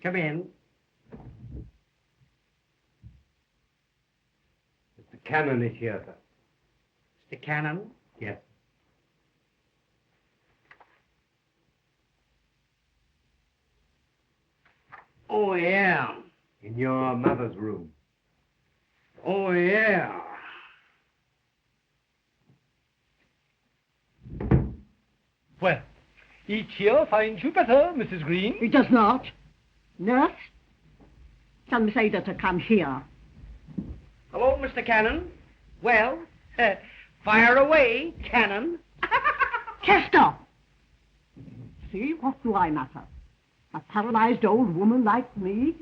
Come in. Mr. Cannon is here, sir. Mr. Cannon? Yes. Oh, yeah. In your mother's room. Oh, yeah. Well, each here finds you better, Mrs. Greene. It does not. Nurse, tell Miss Ada to come here. Hello, Mr. Cannon. Well, fire away, Cannon. Chester! See, what do I matter? A paralyzed old woman like me?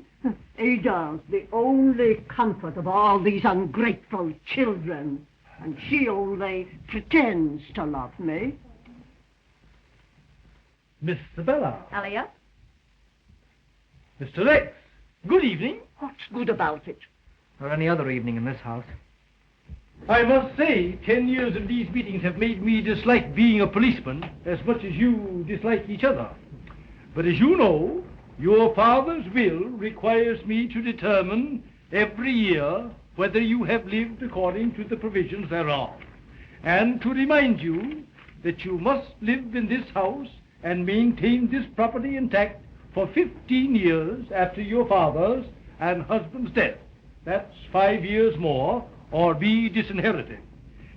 Ada's the only comfort of all these ungrateful children. And she only pretends to love me. Miss Isabella. Elliot? Mr. Rex. Good evening. What's good about it? Or any other evening in this house. I must say, 10 years of these meetings have made me dislike being a policeman as much as you dislike each other. But as you know, your father's will requires me to determine every year whether you have lived according to the provisions thereof, and to remind you that you must live in this house and maintain this property intact for 15 years after your father's and husband's death. That's 5 years more, or be disinherited.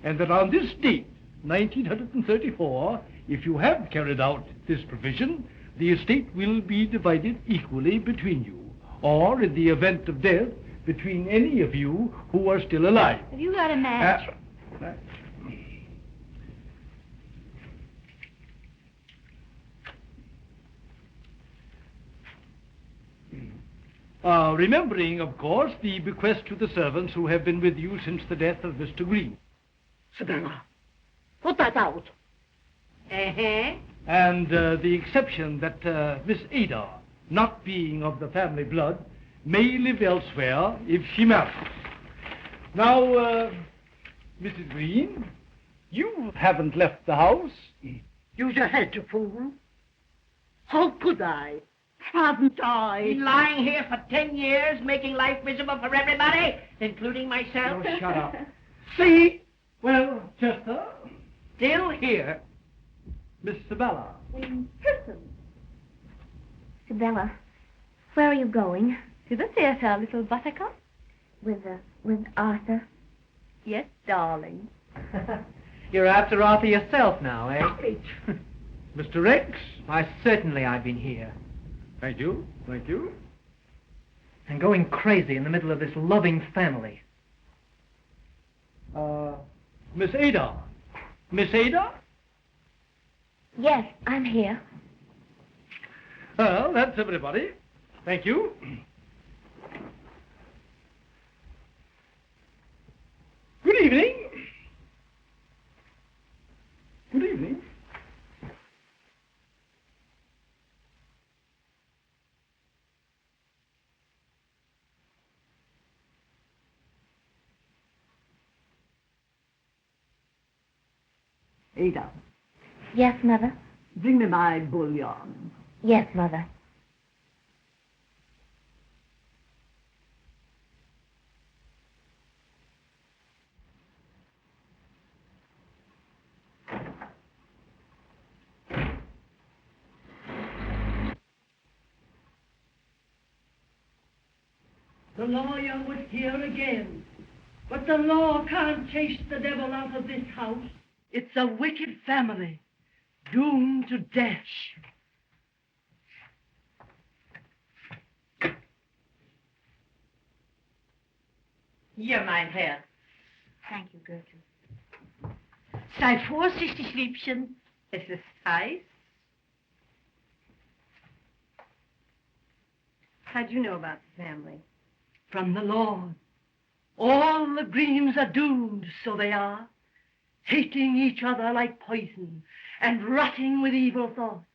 And that on this date, 1934, if you have carried out this provision, the estate will be divided equally between you, or in the event of death, between any of you who are still alive. Have you got a match? Remembering, of course, the bequest to the servants who have been with you since the death of Mr. Greene. Isabella, put that out. Uh-huh. And the exception that Miss Ada, not being of the family blood, may live elsewhere if she marries. Now, Mrs. Greene, you haven't left the house. Use your head, you fool. How could I? Haven't I? Been lying here for 10 years, making life miserable for everybody, including myself. Oh, shut up. See? Well, Chester. Still here. Miss Isabella. In person. Isabella, where are you going? To the theater, little buttercup. With Arthur? Yes, darling. You're after Arthur yourself now, eh? Mr. Rex. Why, certainly I've been here. Thank you. Thank you. And going crazy in the middle of this loving family. Miss Ada. Miss Ada? Yes, I'm here. Well, that's everybody. Thank you. Good evening. Good evening. Ada, Yes, Mother? bring me my bouillon. Yes, Mother. The lawyer was here again. But the law can't chase the devil out of this house. It's a wicked family, doomed to death. Hier, mein Herr. Thank you, Gertrude. Sei vorsichtig, Liebchen. Es ist heiß. How'd you know about the family? From the Lord. All the Greenes are doomed, so they are, hating each other like poison and rotting with evil thoughts.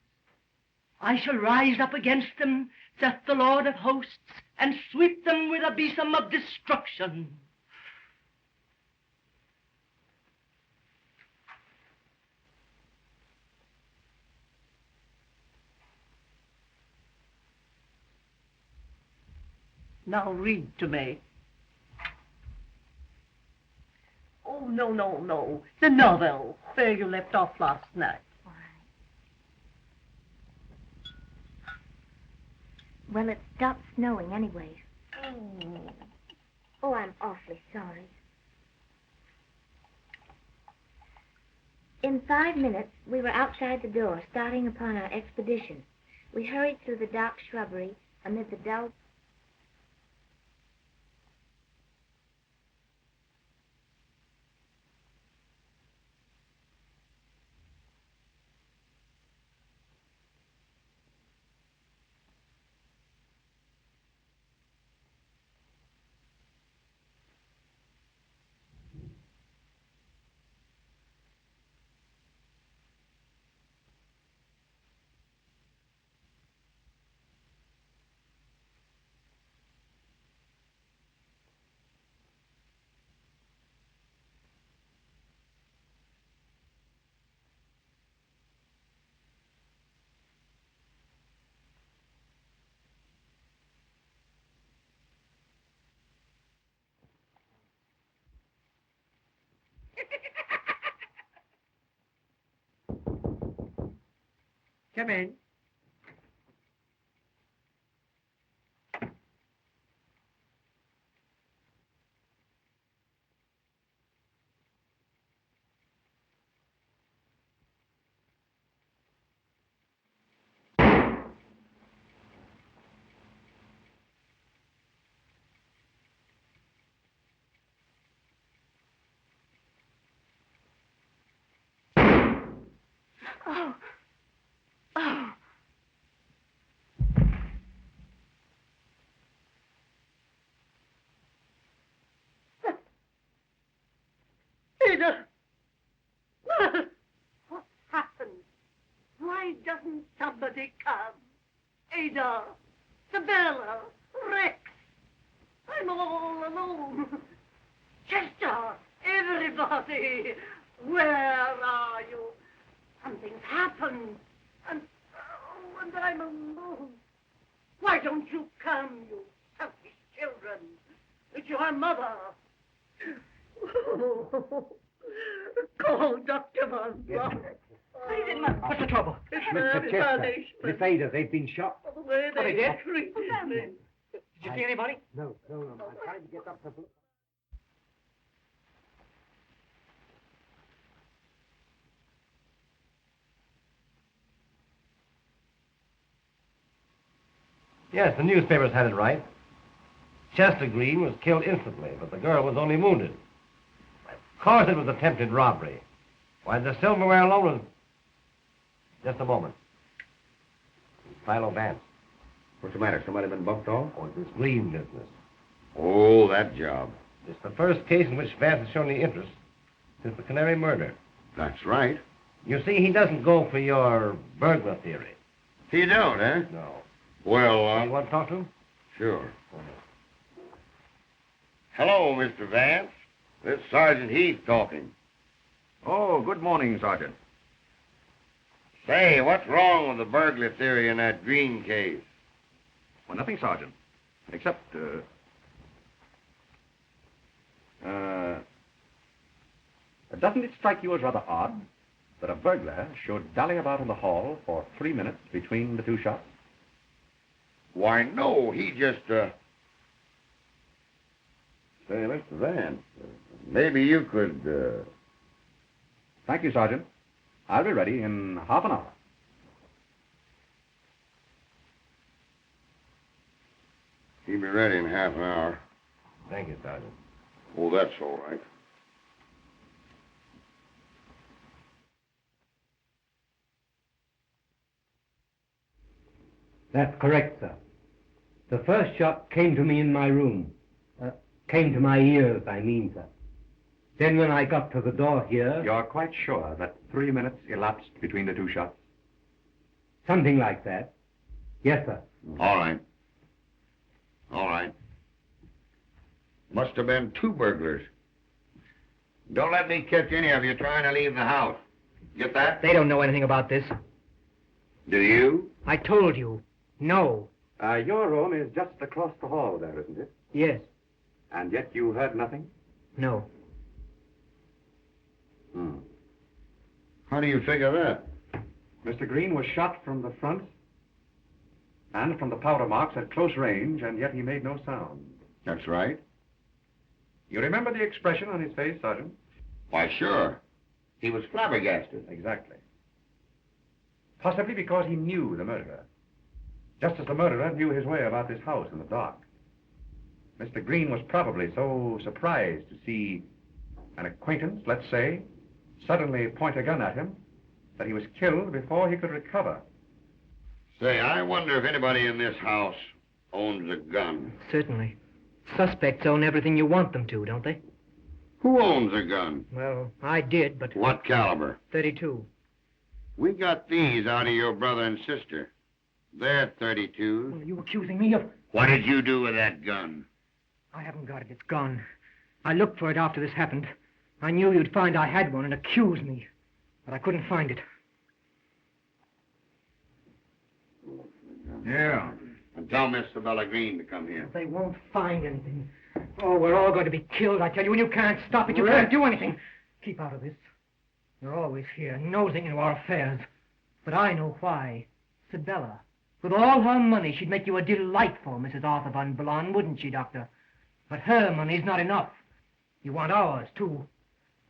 I shall rise up against them, saith the Lord of hosts, and sweep them with a besom of destruction. Now read to me. Oh, no. The novel, where you left off last night. Why? Well, it stopped snowing anyway. Oh, I'm awfully sorry. In 5 minutes, we were outside the door, starting upon our expedition. We hurried through the dark shrubbery amid the dull... Come in. Ada! What happened? Why doesn't somebody come? Ada! Sabella! Rex! I'm all alone. Chester! Everybody! Where are you? Something's happened. And I'm alone. Why don't you come, you selfish children? It's your mother. Call Dr. Von Block. What's the trouble? Mr. Chester, Miss Ada, they've been shot. The way they they did? treated me. Did you see anybody? No. I'm trying to get Dr. Blue. Yes, the newspapers had it right. Chester Greene was killed instantly, but the girl was only wounded. Of course it was attempted robbery. Why, the silverware alone was... Just a moment. Philo Vance. What's the matter? Somebody been bumped off? Oh, it's this Greene business. Oh, that job. It's the first case in which Vance has shown any interest since the Canary murder. That's right. You see, he doesn't go for your burglar theory. You don't, eh? No. Well, You want to talk to him? sure. Hello, Mr. Vance. This Sergeant Heath talking. Oh, good morning, Sergeant. Say, what's wrong with the burglar theory in that Greene case? Well, nothing, Sergeant. Except, doesn't it strike you as rather odd that a burglar should dally about in the hall for 3 minutes between the two shots? Why, no, he just, Say, Mr. Vance, maybe you could, Thank you, Sergeant. I'll be ready in half an hour. He'll be ready in half an hour. Thank you, Sergeant. Oh, that's all right. That's correct, sir. The first shot came to me in my room. Came to my ears, I mean, sir. Then when I got to the door here... You're quite sure that 3 minutes elapsed between the two shots? Something like that. Yes, sir. All right. All right. Must have been 2 burglars. Don't let me catch any of you trying to leave the house. Get that? They don't know anything about this. Do you? I told you. No. Your room is just across the hall there, isn't it? Yes. And yet you heard nothing? No. How do you figure that? Mr. Greene was shot from the front and from the powder marks at close range, and yet he made no sound. That's right. You remember the expression on his face, Sergeant? Why, sure. He was flabbergasted. Exactly. Possibly because he knew the murderer. Just as the murderer knew his way about this house in the dark. Mr. Greene was probably so surprised to see an acquaintance, let's say, suddenly point a gun at him, that he was killed before he could recover. Say, I wonder if anybody in this house owns a gun. Certainly. Suspects own everything you want them to, don't they? Who owns a gun? Well, I did, but... What caliber? 32. We got these out of your brother and sister. They're 32s. Well, are you accusing me of... What did you do with that gun? I haven't got it. It's gone. I looked for it after this happened. I knew you'd find I had one and accuse me. But I couldn't find it. Yeah. And tell Miss Sabella Greene to come here. They won't find anything. Oh, we're all going to be killed, I tell you, and you can't stop it. You can't do anything. Keep out of this. You're always here, nosing into our affairs. But I know why. Sabella. With all her money, she'd make you a delightful Mrs. Arthur Van Blonde, wouldn't she, Doctor? But her money's not enough. You want ours, too.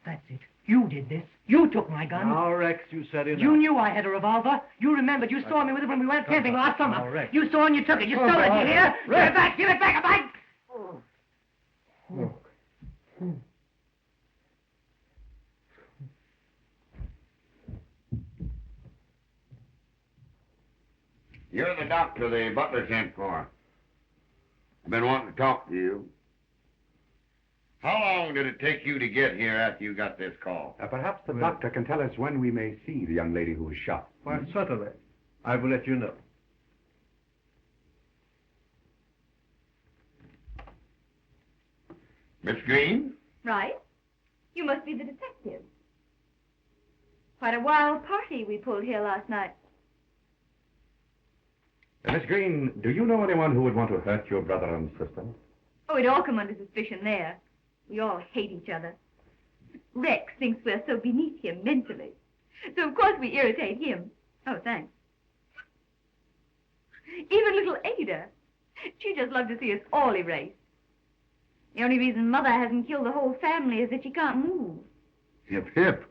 That's it. You did this. You took my gun. Now, Rex, you said enough. You knew I had a revolver. You remembered. You saw me with it when we went camping last summer. Now, Rex. You saw and you took it. You stole it. You hear? Give it back. Give it back. Mike. You're the doctor the butler sent for. I've been wanting to talk to you. How long did it take you to get here after you got this call? Perhaps the doctor can tell us when we may see the young lady who was shot. Why, certainly. I will let you know. Miss Greene? Right. You must be the detective. Quite a wild party we pulled here last night. Miss Greene, do you know anyone who would want to hurt your brother and sister? Oh, we'd all come under suspicion there. We all hate each other. Rex thinks we're so beneath him mentally. So, of course, we irritate him. Oh, thanks. Even little Ada. She just loved to see us all erased. The only reason Mother hasn't killed the whole family is that she can't move. Hip, hip.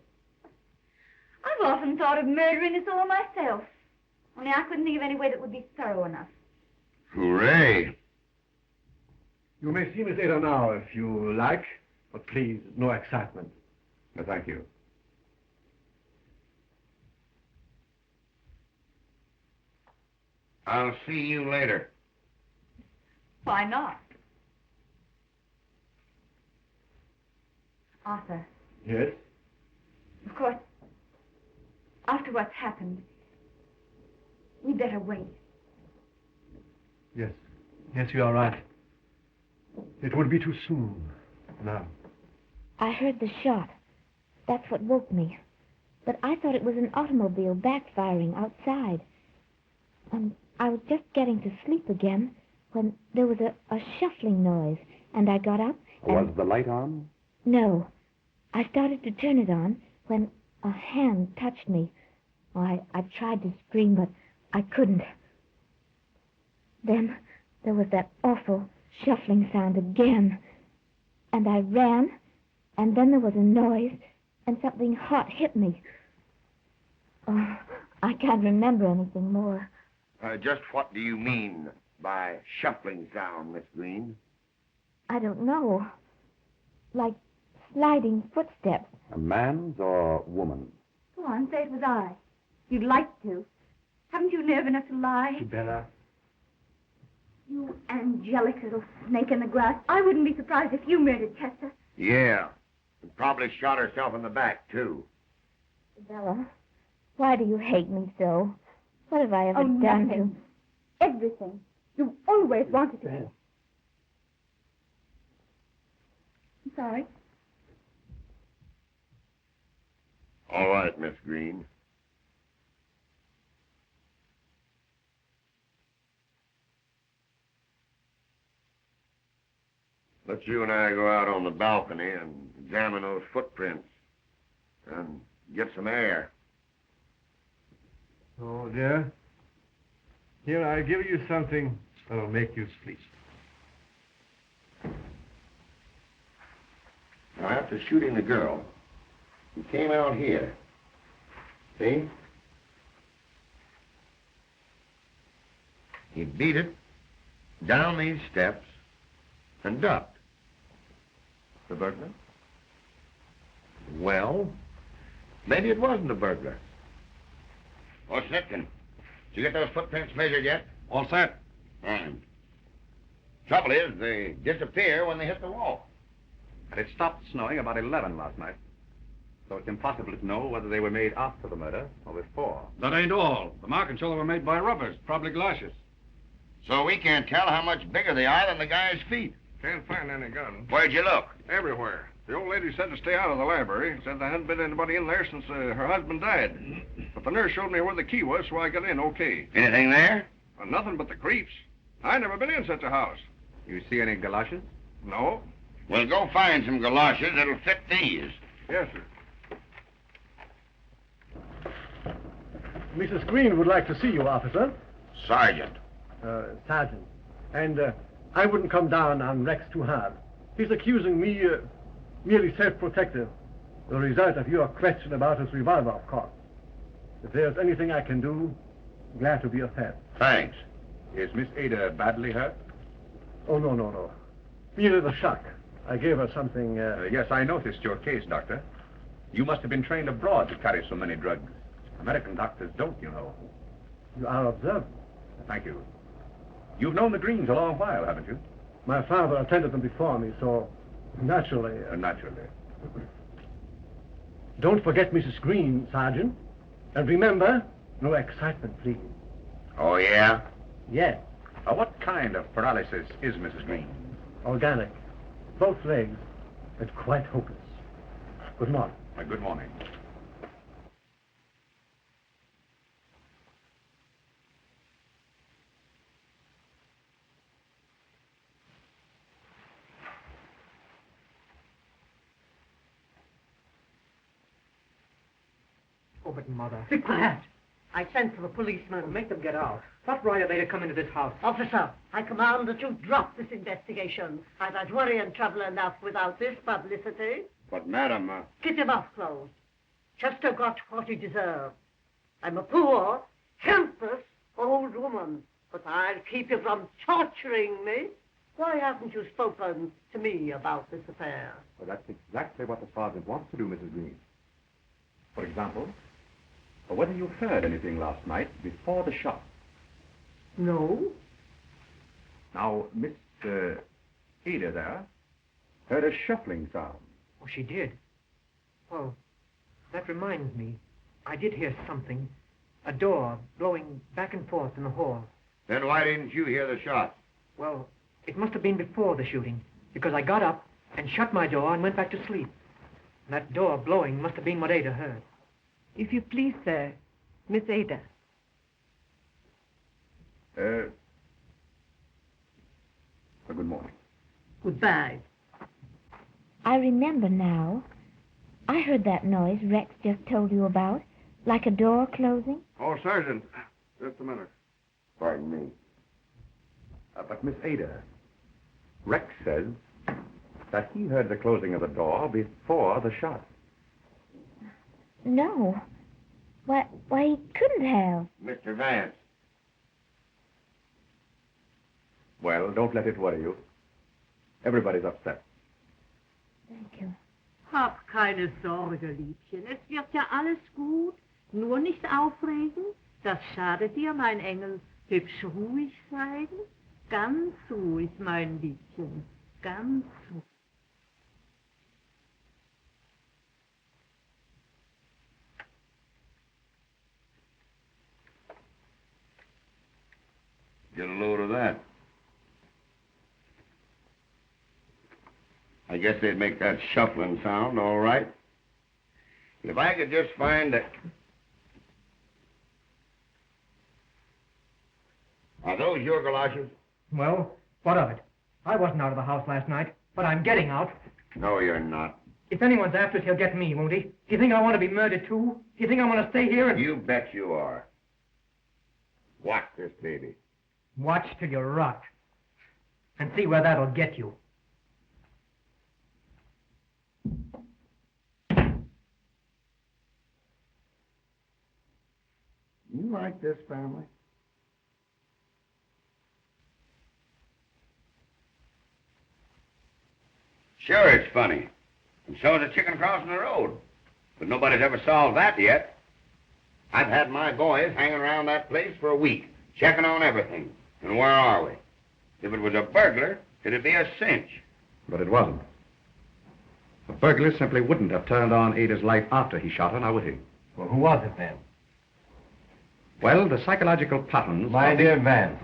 I've often thought of murdering us all myself. Only I couldn't think of any way that would be thorough enough. Hooray. You may see Miss Ada now if you like, but please, no excitement. No, thank you. I'll see you later. Why not? Arthur. Yes? Of course, after what's happened, we'd better wait. Yes. Yes, you are right. It would be too soon now. I heard the shot. That's what woke me. But I thought it was an automobile backfiring outside. And I was just getting to sleep again when there was a shuffling noise. And I got up and... Was the light on? No. I started to turn it on when a hand touched me. I tried to scream, but I couldn't. Then there was that awful shuffling sound again. And I ran, and then there was a noise, and something hot hit me. Oh, I can't remember anything more. Just what do you mean by shuffling sound, Miss Greene? I don't know. Like sliding footsteps. A man's or woman's? Go on, say it was I. You'd like to. Haven't you nerve enough to lie? Bella. You angelic little snake in the grass. I wouldn't be surprised if you murdered Chester. Yeah. And probably shot herself in the back, too. Bella, why do you hate me so? What have I ever done nothing. Everything. You always wanted to. I'm sorry. All right, Miss Greene. Let's you and I go out on the balcony and examine those footprints and get some air. Oh, dear. Here, I give you something that'll make you sleep. Now, after shooting the girl, he came out here. See? He beat it down these steps and ducked. The burglar? Well, maybe it wasn't a burglar. Oh, Snipkin, did you get those footprints measured yet? All set. Fine. Trouble is, they disappear when they hit the wall. And it stopped snowing about 11 last night. So it's impossible to know whether they were made after the murder or before. That ain't all. The markings show they were made by robbers, probably galoshes. So we can't tell how much bigger they are than the guy's feet. Can't find any gun. Where'd you look? Everywhere. The old lady said to stay out of the library. Said there hadn't been anybody in there since her husband died. But the nurse showed me where the key was, so I got in okay. Anything there? Well, nothing but the creeps. I never been in such a house. You see any galoshes? No. Well, go find some galoshes that'll fit these. Yes, sir. Mrs. Greene would like to see you, officer. Sergeant. Sergeant. And I wouldn't come down on Rex too hard. He's accusing me merely self-protective. The result of your question about his revolver, of course. If there's anything I can do, glad to be of help. Thanks. Is Miss Ada badly hurt? Oh, no. Merely the shock. I gave her something... Yes, I noticed your case, Doctor. You must have been trained abroad to carry so many drugs. American doctors don't, you know. You are observant. Thank you. You've known the Greenes a long while, haven't you? My father attended them before me, so naturally... Naturally. Don't forget Mrs. Greene, Sergeant. And remember, no excitement, please. Oh, yeah? Yes. What kind of paralysis is Mrs. Greene? Organic. Both legs. And quite hopeless. Good morning. Good morning. Oh, but Mother. Be quiet. I sent for the policeman. Well, make them get out. What right are they to come into this house? Officer, I command that you drop this investigation. I've had worry and trouble enough without this publicity. But, madam, Keep your mouth closed. Chester got what he deserved. I'm a poor, helpless old woman, but I'll keep you from torturing me. Why haven't you spoken to me about this affair? Well, that's exactly what the sergeant wants to do, Mrs. Greene. For example, whether you heard anything last night before the shot. No. Now, Miss Ada there heard a shuffling sound. Oh, she did. Well, that reminds me. I did hear something. A door blowing back and forth in the hall. then why didn't you hear the shot? Well, it must have been before the shooting, because I got up and shut my door and went back to sleep. That door blowing must have been what Ada heard. If you please, sir, Miss Ada. Good morning. Goodbye. I remember now. I heard that noise Rex just told you about, like a door closing. Oh, Sergeant, just a minute. Pardon me. But Miss Ada, Rex says that he heard the closing of the door before the shot. No. Why, he couldn't have. Mr. Vance. Well, don't let it worry you. Everybody's upset. Thank you. Hab keine Sorge, Liebchen. Es wird ja alles gut. Nur nicht aufregen. Das schadet dir, mein Engel. Hübsch ruhig sein. Ganz ruhig, mein Liebchen. Ganz ruhig. Get a load of that. I guess they'd make that shuffling sound, all right. If I could just find a... Are those your galoshes? Well, what of it? I wasn't out of the house last night. But I'm getting out. No, you're not. If anyone's after us, he'll get me, won't he? Do you think I want to be murdered, too? Do you think I want to stay here and... You bet you are. Watch this, baby. Watch till you rot. And see where that'll get you. You like this family? Sure, it's funny. And so is a chicken crossing the road. But nobody's ever solved that yet. I've had my boys hanging around that place for a week, checking on everything. And where are we? If it was a burglar, it'd be a cinch. But it wasn't. The burglar simply wouldn't have turned on Ada's light after he shot her, now would he? Well, who was it then? Well, the psychological patterns... My dear Vance,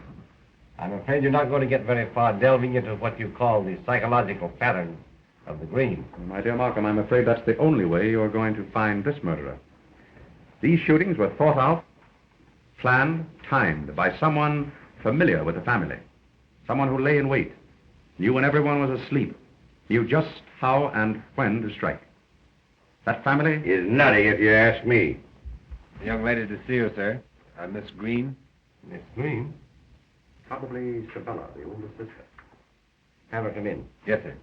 I'm afraid you're not going to get very far delving into what you call the psychological patterns of the Greene. My dear Malcolm, I'm afraid that's the only way you're going to find this murderer. These shootings were thought out, planned, timed by someone familiar with the family. Someone who lay in wait, knew when everyone was asleep, knew just how and when to strike. That family is nutty, if you ask me. The young lady to see you, sir. Miss Greene. Miss Greene? Probably Sabella, the older sister. Have her come in. Yes, sir.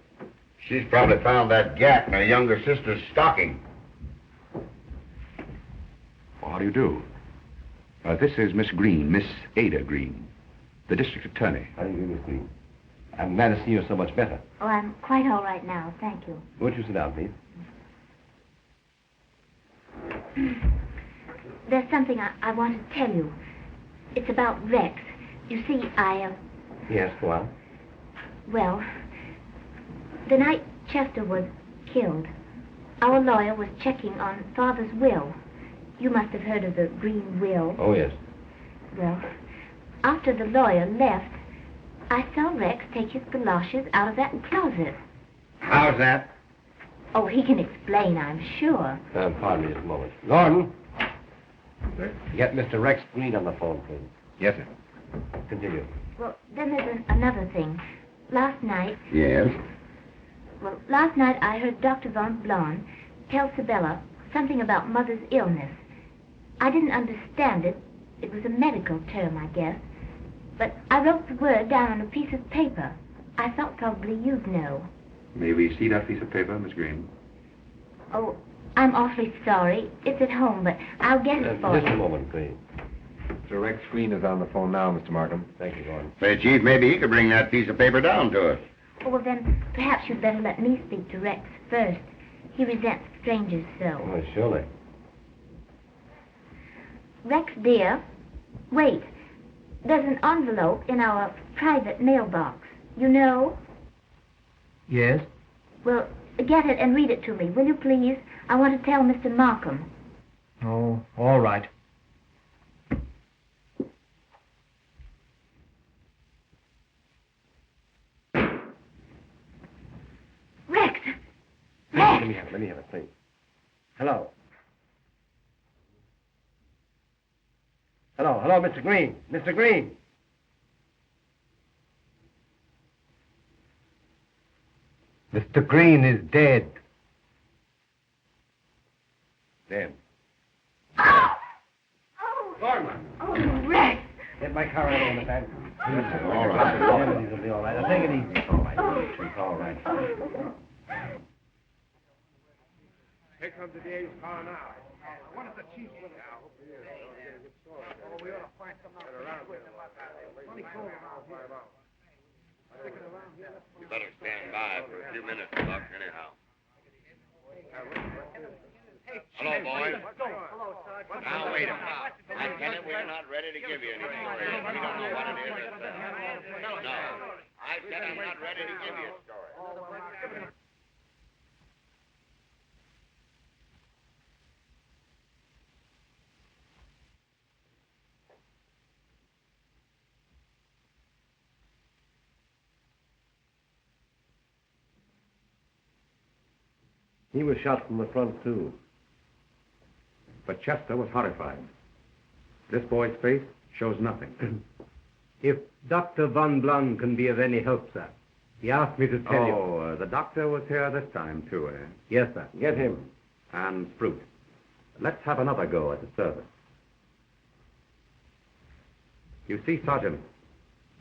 She's probably found that gap in her younger sister's stocking. Well, how do you do? This is Miss Greene, Miss Ada Greene, the district attorney. How do you do, Miss Greene? I'm glad to see you so much better. Oh, I'm quite all right now, thank you. Won't you sit down, please? There's something I want to tell you. It's about Rex. You see, Yes, go on. Well, the night Chester was killed, our lawyer was checking on Father's will. You must have heard of the Greene will. Oh, yes. Well, after the lawyer left, I saw Rex take his galoshes out of that closet. How's that? Oh, he can explain, I'm sure. Pardon me just a moment. Gordon, Sir? get Mr. Rex Greene on the phone, please. Yes, sir. Continue. Well, then there's another thing. Last night... Yes? Well, last night I heard Dr. Von Blon tell Sabella something about Mother's illness. I didn't understand it. It was a medical term, I guess. But I wrote the word down on a piece of paper. I thought probably you'd know. May we see that piece of paper, Miss Greene? Oh, I'm awfully sorry. It's at home, but I'll get it for you. Just a moment, please. Mr. Rex Greene is on the phone now, Mr. Markham. Thank you, Gordon. Say, Chief, maybe he could bring that piece of paper down to us. Oh, well, then perhaps you'd better let me speak to Rex first. He resents strangers so. Oh, surely. Rex, dear, wait. There's an envelope in our private mailbox. You know? Yes? Well, get it and read it to me, will you please? I want to tell Mr. Markham. Oh, all right. Rex! Let me have it, please. Hello. Hello, Mr. Greene. Mr. Greene. Mr. Greene is dead. Dead. Oh! Gordon. Oh, Rex! Get my car out on the back. All right. It'll be all right. Now, take it easy. It's all right. It's all right. Here comes the DA's car now. What is the chief with now? Oh, we ought to find some out. You better stand by for a few minutes, Buck, anyhow. Hello, boys. Now, wait a minute. I tell you, we're not ready to give you any story. We don't know what it is. No. I said I'm not ready to give you a story. He was shot from the front, too. But Chester was horrified. This boy's face shows nothing. If Dr. Von Blum can be of any help, sir, He asked me to tell you. Oh, the doctor was here this time, too, eh? Yes, sir. Get him. And Sprute. Let's have another go at the service. You see, Sergeant,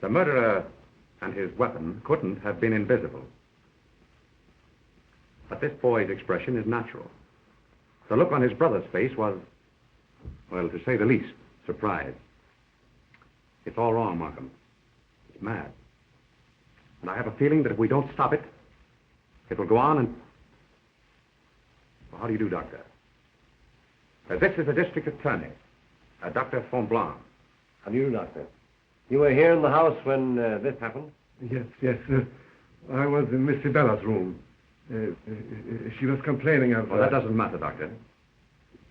the murderer and his weapon couldn't have been invisible. But this boy's expression is natural. The look on his brother's face was, well, to say the least, surprise. It's all wrong, Markham. It's mad. And I have a feeling that if we don't stop it, it will go on and... Well, how do you do, Doctor? This is the district attorney, Dr. Fonblanc. How do you do, Doctor? You were here in the house when this happened? Yes. I was in Miss Sibella's room. She was complaining of... Well, that doesn't matter, Doctor.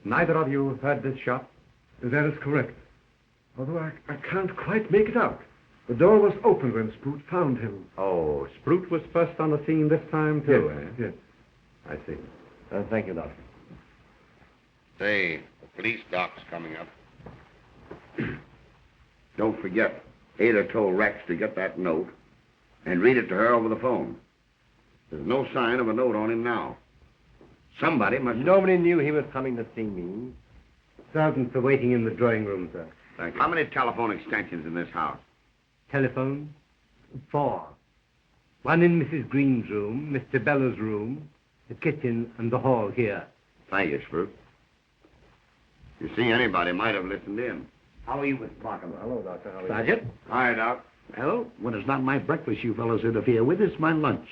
Neither of you heard this shot? That is correct. Although I can't quite make it out. The door was open when Sprute found him. Oh, Sprute was first on the scene this time, too, Yes. I see. Thank you, Doctor. Say, the police doc's coming up. Don't forget, Ada told Rex to get that note and read it to her over the phone. There's no sign of a note on him now. Somebody must... Nobody knew he was coming to see me. Sergeants are waiting in the drawing room, sir. Thank you. How many telephone extensions in this house? Telephone? 4. One in Mrs. Greene's room, Mr. Bella's room, the kitchen, and the hall here. Thank you, Sprute. You see, anybody might have listened in. How are you, Mr. Markham? Hello, Doctor. How are you? Sergeant? Hi, Doc. Well, when it's not my breakfast you fellows interfere with, it's my lunch.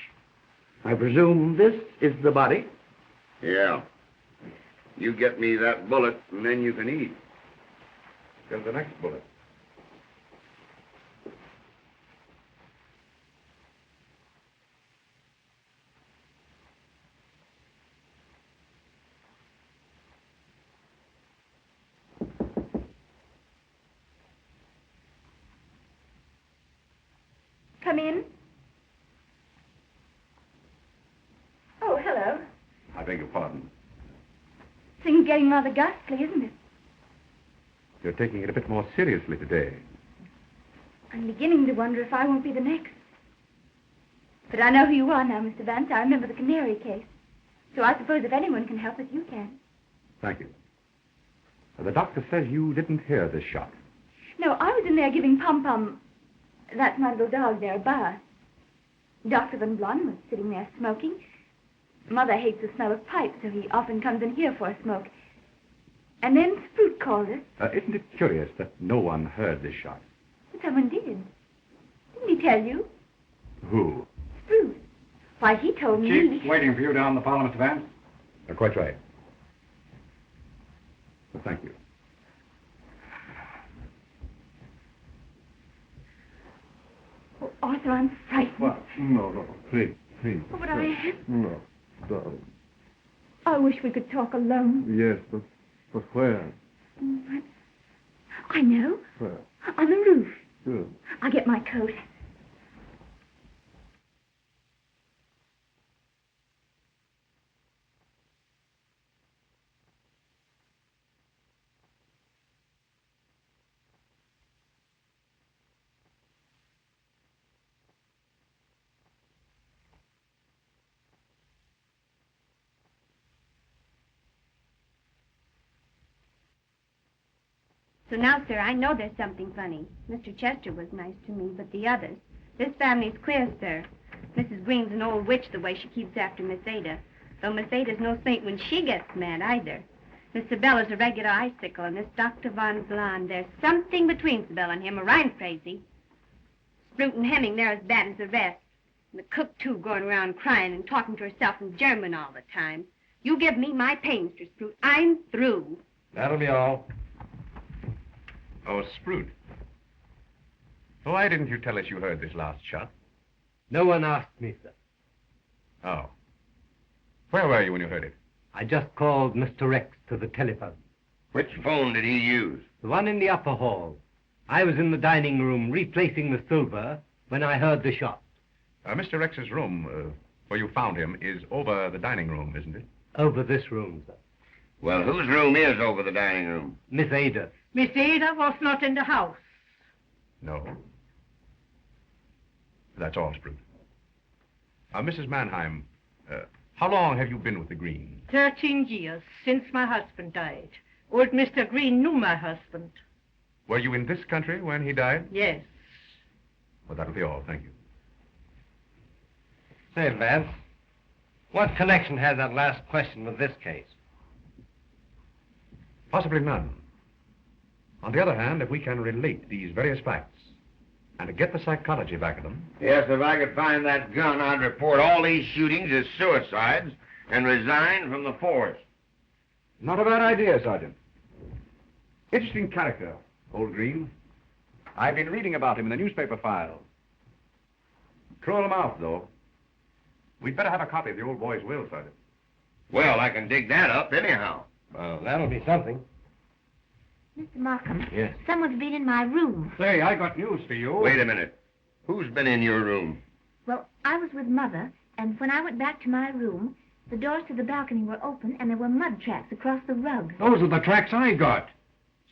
I presume this is the body? Yeah. You get me that bullet, and then you can eat. Here's the next bullet. Come in. Oh, hello. I beg your pardon. Things getting rather ghastly, isn't it? You're taking it a bit more seriously today. I'm beginning to wonder if I won't be the next. But I know who you are now, Mr. Vance. I remember the canary case. So I suppose if anyone can help us, you can. Thank you. The doctor says you didn't hear this shot. No, I was in there giving Pom-Pom, that's my little dog there, a bath. Dr. Van Blon was sitting there smoking. Mother hates the smell of pipes, so he often comes in here for a smoke. And then Sprute called us. Isn't it curious that no one heard this shot? But someone did. Didn't he tell you? Who? Sprute. Why, he told me... Chief's waiting for you down the parlor, Mr. Vance. Quite right. Well, thank you. Oh, Arthur, I'm frightened. What? No, please. Oh, but I am. No, darling. I wish we could talk alone. Yes, but where? I know. Where? On the roof. Good. I'll get my coat. So now, sir, I know there's something funny. Mr. Chester was nice to me, but the others. This family's queer, sir. Mrs. Greene's an old witch the way she keeps after Miss Ada. Though Miss Ada's no saint when she gets mad, either. Miss Sibella's a regular icicle, and this Dr. Von Blon, there's something between Sibella and him, or I'm crazy. Sprute and Hemming, they're as bad as the rest. And the cook, too, going around crying and talking to herself in German all the time. You give me my pay, Mr. Sprute. I'm through. That'll be all. Oh, Sprute. Why didn't you tell us you heard this last shot? No one asked me, sir. Oh. Where were you when you heard it? I just called Mr. Rex to the telephone. Which phone did he use? The one in the upper hall. I was in the dining room replacing the silver when I heard the shot. Mr. Rex's room, where you found him, is over the dining room, isn't it? Over this room, sir. Well, whose room is over the dining room? Miss Ada. Miss Ada was not in the house. No. That's all, Sprute. Mrs. Mannheim, how long have you been with the Greens? 13 years, since my husband died. Old Mr. Greene knew my husband. Were you in this country when he died? Yes. Well, that'll be all. Thank you. Say, Vance, what connection has that last question with this case? Possibly none. On the other hand, if we can relate these various facts and to get the psychology back of them... Yes, if I could find that gun, I'd report all these shootings as suicides and resign from the force. Not a bad idea, Sergeant. Interesting character, old Greene. I've been reading about him in the newspaper files. Cruel mouth, though. We'd better have a copy of the old boy's will, Sergeant. Well, I can dig that up anyhow. Well, that'll be something. Mr. Markham. Yes. Someone's been in my room. Say, I got news for you. Wait a minute. Who's been in your room? Well, I was with Mother, and when I went back to my room, the doors to the balcony were open, and there were mud tracks across the rug. Those are the tracks I got.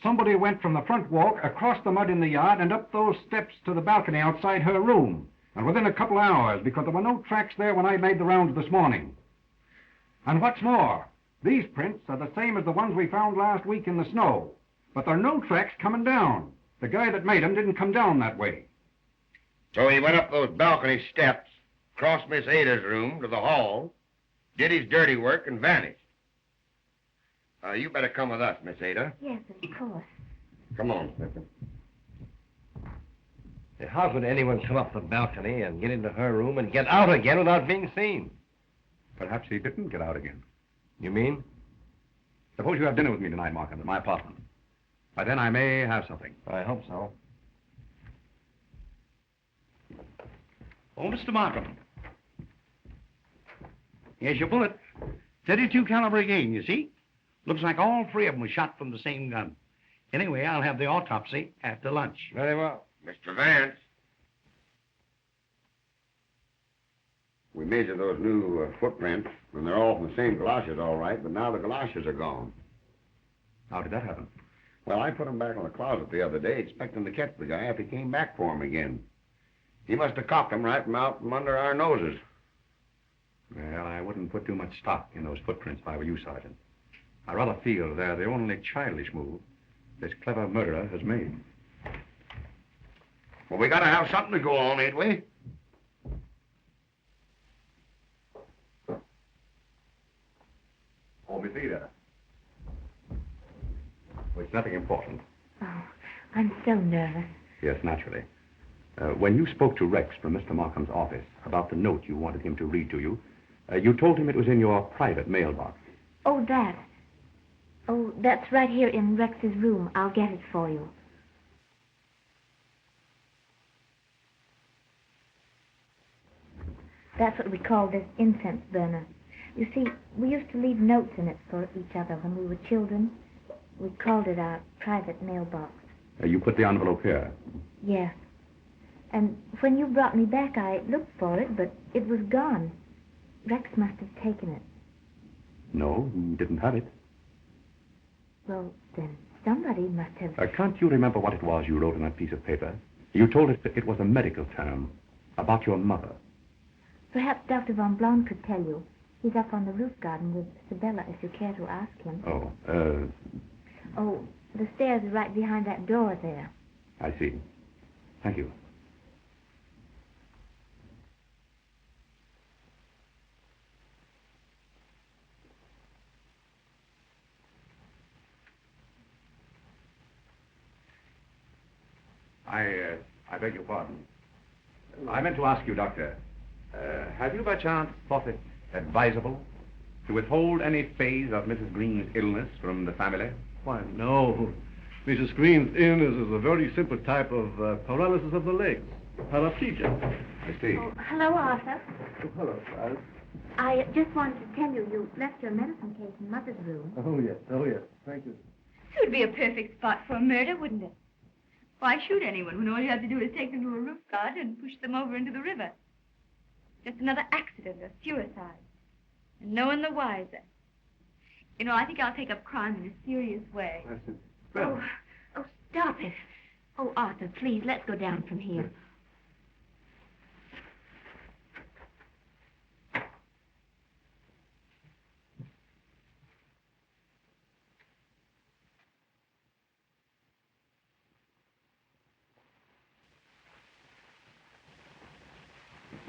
Somebody went from the front walk, across the mud in the yard, and up those steps to the balcony outside her room. And within a couple of hours, because there were no tracks there when I made the rounds this morning. And what's more, these prints are the same as the ones we found last week in the snow. But there are no tracks coming down. The guy that made them didn't come down that way. So he went up those balcony steps, crossed Miss Ada's room to the hall, did his dirty work, and vanished. You better come with us, Miss Ada. Yes, of course. Come on, Smith. How could anyone come up the balcony and get into her room and get out again without being seen? Perhaps he didn't get out again. You mean? Suppose you have dinner with me tonight, Markham, at my apartment. By then I may have something. I hope so. Oh, Mr. Markham. Here's your bullet. 32 caliber again, you see? Looks like all three of them were shot from the same gun. Anyway, I'll have the autopsy after lunch. Very well. Mr. Vance. We measured those new footprints, and they're all from the same galoshes, all right, but now the galoshes are gone. How did that happen? Well, I put them back in the closet the other day, expecting to catch the guy if he came back for them again. He must have cocked them right from under our noses. Well, I wouldn't put too much stock in those footprints if I were you, Sergeant. I rather feel they're the only childish move this clever murderer has made. Well, we gotta have something to go on, ain't we? Oh, Miss Ada. Well, it's nothing important. Oh, I'm so nervous. Yes, naturally. When you spoke to Rex from Mr. Markham's office about the note you wanted him to read to you, you told him it was in your private mailbox. Oh, that. Oh, that's right here in Rex's room. I'll get it for you. That's what we call this incense burner. You see, we used to leave notes in it for each other when we were children. We called it our private mailbox. You put the envelope here? Yes. And when you brought me back, I looked for it, but it was gone. Rex must have taken it. No, he didn't have it. Well, then somebody must have... Can't you remember what it was you wrote on that piece of paper? You told us that it was a medical term about your mother. Perhaps Dr. Von Blom could tell you. He's up on the roof garden with Sibylla, if you care to ask him. Oh, the stairs are right behind that door there. I see. Thank you. I beg your pardon. I meant to ask you, Doctor, have you by chance thought it advisable to withhold any phase of Mrs. Greene's illness from the family? Why, no. Mrs. Greene's illness is a very simple type of paralysis of the legs, paraplegia. I see. Oh, hello, Arthur. Oh, hello, Charles. I just wanted to tell you, you left your medicine case in Mother's room. Oh, yes. Thank you. It would be a perfect spot for a murder, wouldn't it? Why shoot anyone when all you have to do is take them to a roof garden and push them over into the river? Just another accident or suicide. And no one the wiser. You know, I think I'll take up crime in a serious way. That's it. Oh, stop it. Oh, Arthur, please, let's go down from here.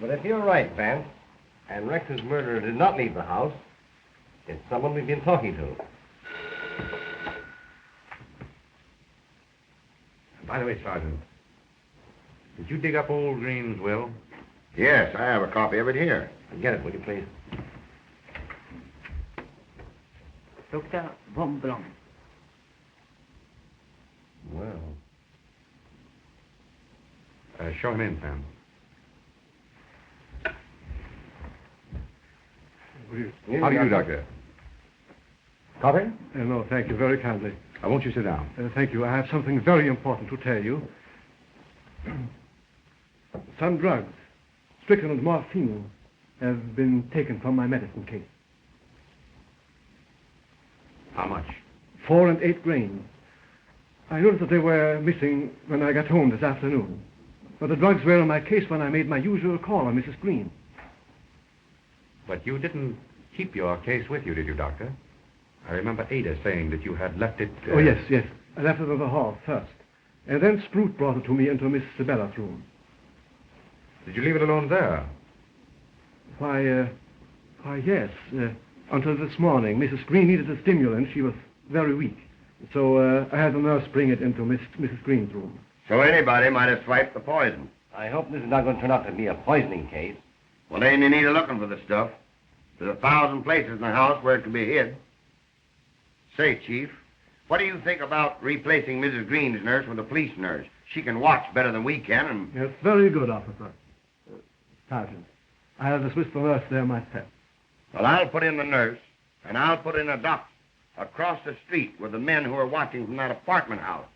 But if you're right, Vance, and Rex's murderer did not leave the house, it's someone we've been talking to. By the way, Sergeant, did you dig up old Greene's will? Yes, I have a copy of it here. Get it, will you, please? Dr. Von Blum. Well. Show him in, Sam. How do you do, Doctor? Copy? No, thank you very kindly. Won't you sit down? Thank you. I have something very important to tell you. Some drugs, strychnine and morphine, have been taken from my medicine case. How much? 4 and 8 grains. I noticed that they were missing when I got home this afternoon. But the drugs were in my case when I made my usual call on Mrs. Greene. But you didn't keep your case with you, did you, Doctor? I remember Ada saying that you had left it... Oh, yes. I left it in the hall first. And then Sprout brought it to me into Miss Sibella's room. Did you leave it alone there? Why, yes. Until this morning. Mrs. Greene needed a stimulant. She was very weak. So I had the nurse bring it into Mrs. Greene's room. So anybody might have swiped the poison. I hope this is not going to turn out to be a poisoning case. Well, they ain't any need of looking for the stuff. There's 1,000 places in the house where it could be hid. Say, Chief, what do you think about replacing Mrs. Greene's nurse with a police nurse? She can watch better than we can, and... Yes, very good, officer. Sergeant, I'll dismiss the nurse there myself. Well, I'll put in the nurse, and I'll put in a doctor across the street with the men who are watching from that apartment house.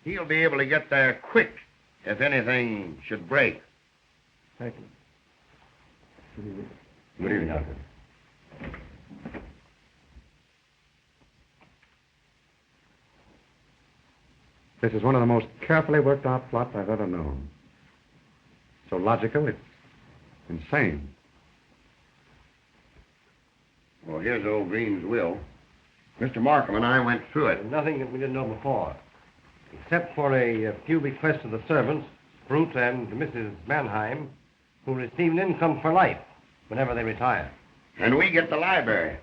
He'll be able to get there quick if anything should break. Thank you. Good evening. Good evening, Doctor. This is one of the most carefully worked out plots I've ever known. So logical, it's insane. Well, here's old Greene's will. Mr. Markham and I went through it. Nothing that we didn't know before, except for a few bequests of the servants, Sprout and Mrs. Mannheim, who receive an income for life whenever they retire. And we get the library.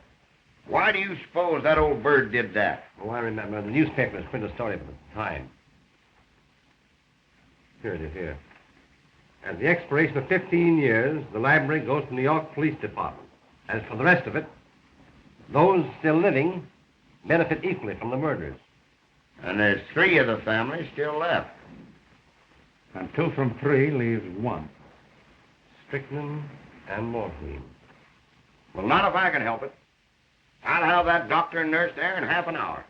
Why do you suppose that old bird did that? Oh, I remember. The newspapers printed a story at the time. Here it is, here. At the expiration of 15 years, the library goes to the New York Police Department. As for the rest of it, those still living benefit equally from the murders. And there's 3 of the family still left. And 2 from 3 leaves 1. Strychnine and morphine. Well, not if I can help it. I'll have that doctor and nurse there in half an hour.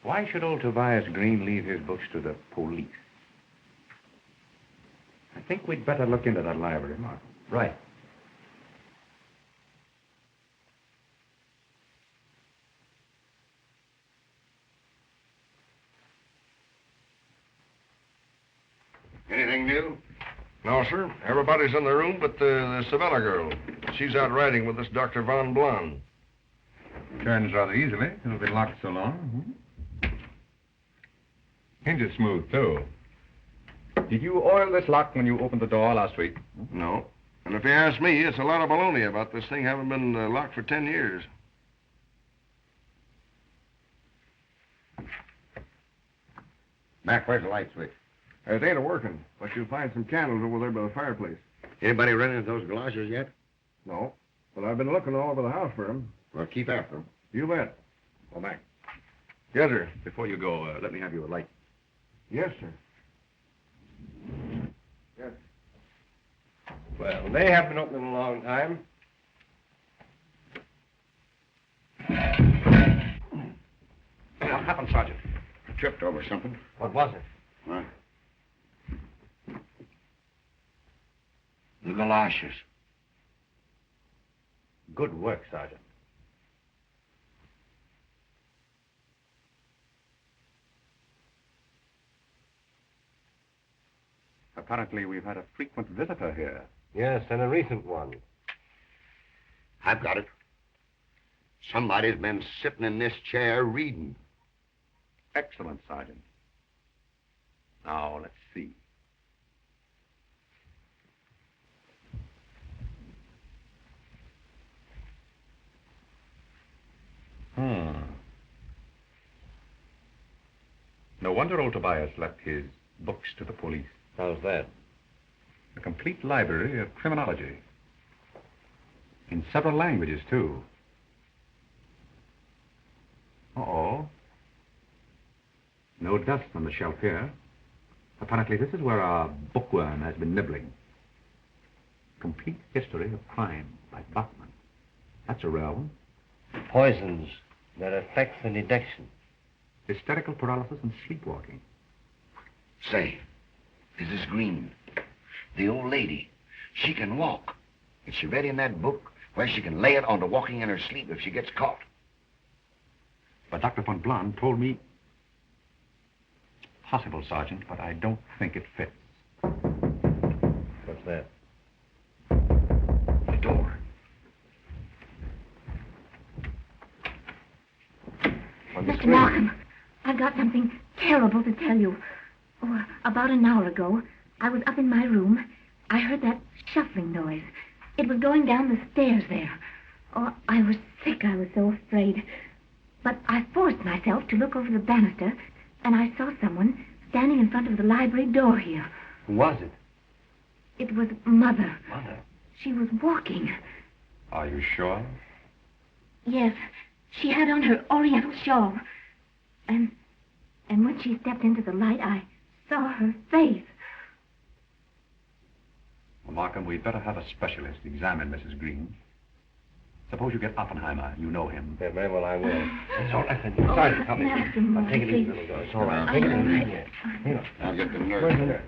Why should old Tobias Greene leave his books to the police? I think we'd better look into that library, Mark. Right. Anything new? No, sir. Everybody's in the room but the Sabella girl. She's out riding with this Dr. Von Blum. Turns rather easily. It'll be locked so long. Hinges smooth, too. Did you oil this lock when you opened the door last week? No. And if you ask me, it's a lot of baloney about this thing having been locked for 10 years. Mac, where's the light switch? It ain't a-working, but you'll find some candles over there by the fireplace. Anybody run into those galoshes yet? No. But I've been looking all over the house for them. Well, keep after them. You bet. Well, Mac, Yes, sir. before you go, let me have you a light. Yes, sir. Yes. Well, they have been open a long time. What happened, Sergeant? Tripped over something. What was it? Right. The galoshes. Good work, Sergeant. Apparently, we've had a frequent visitor here. Yes, and a recent one. I've got it. Somebody's been sitting in this chair reading. Excellent, Sergeant. Now, let's see. wonder old Tobias left his books to the police. How's that? A complete library of criminology. In several languages, too. Uh-oh. No dust on the shelf here. Apparently this is where our bookworm has been nibbling. Complete History of Crime by Bachman. That's a rare one. Poisons that affect the detection. Hysterical paralysis and sleepwalking. Say, this is Greene. The old lady. She can walk. And she read in that book where she can lay it on to walking in her sleep if she gets caught. But Dr. von Blond told me... It's possible, Sergeant, but I don't think it fits. What's that? The door. Mr. Markham, I've got something terrible to tell you. Oh, about an hour ago, I was up in my room. I heard that shuffling noise. It was going down the stairs there. Oh, I was sick. I was so afraid. But I forced myself to look over the banister, and I saw someone standing in front of the library door here. Who was it? It was Mother. Mother? She was walking. Are you sure? Yes. She had on her oriental shawl. And when she stepped into the light, I saw her face. Well, Markham, we'd better have a specialist examine Mrs. Greene. Suppose you get Oppenheimer. You know him. Yeah, very well, I will. It's all right. Oh, Sergeant, come in. Madam, Now, take it easy, please. little girl. It's all right. Take it easy. Here. I'll get the nurse. Where's the nurse?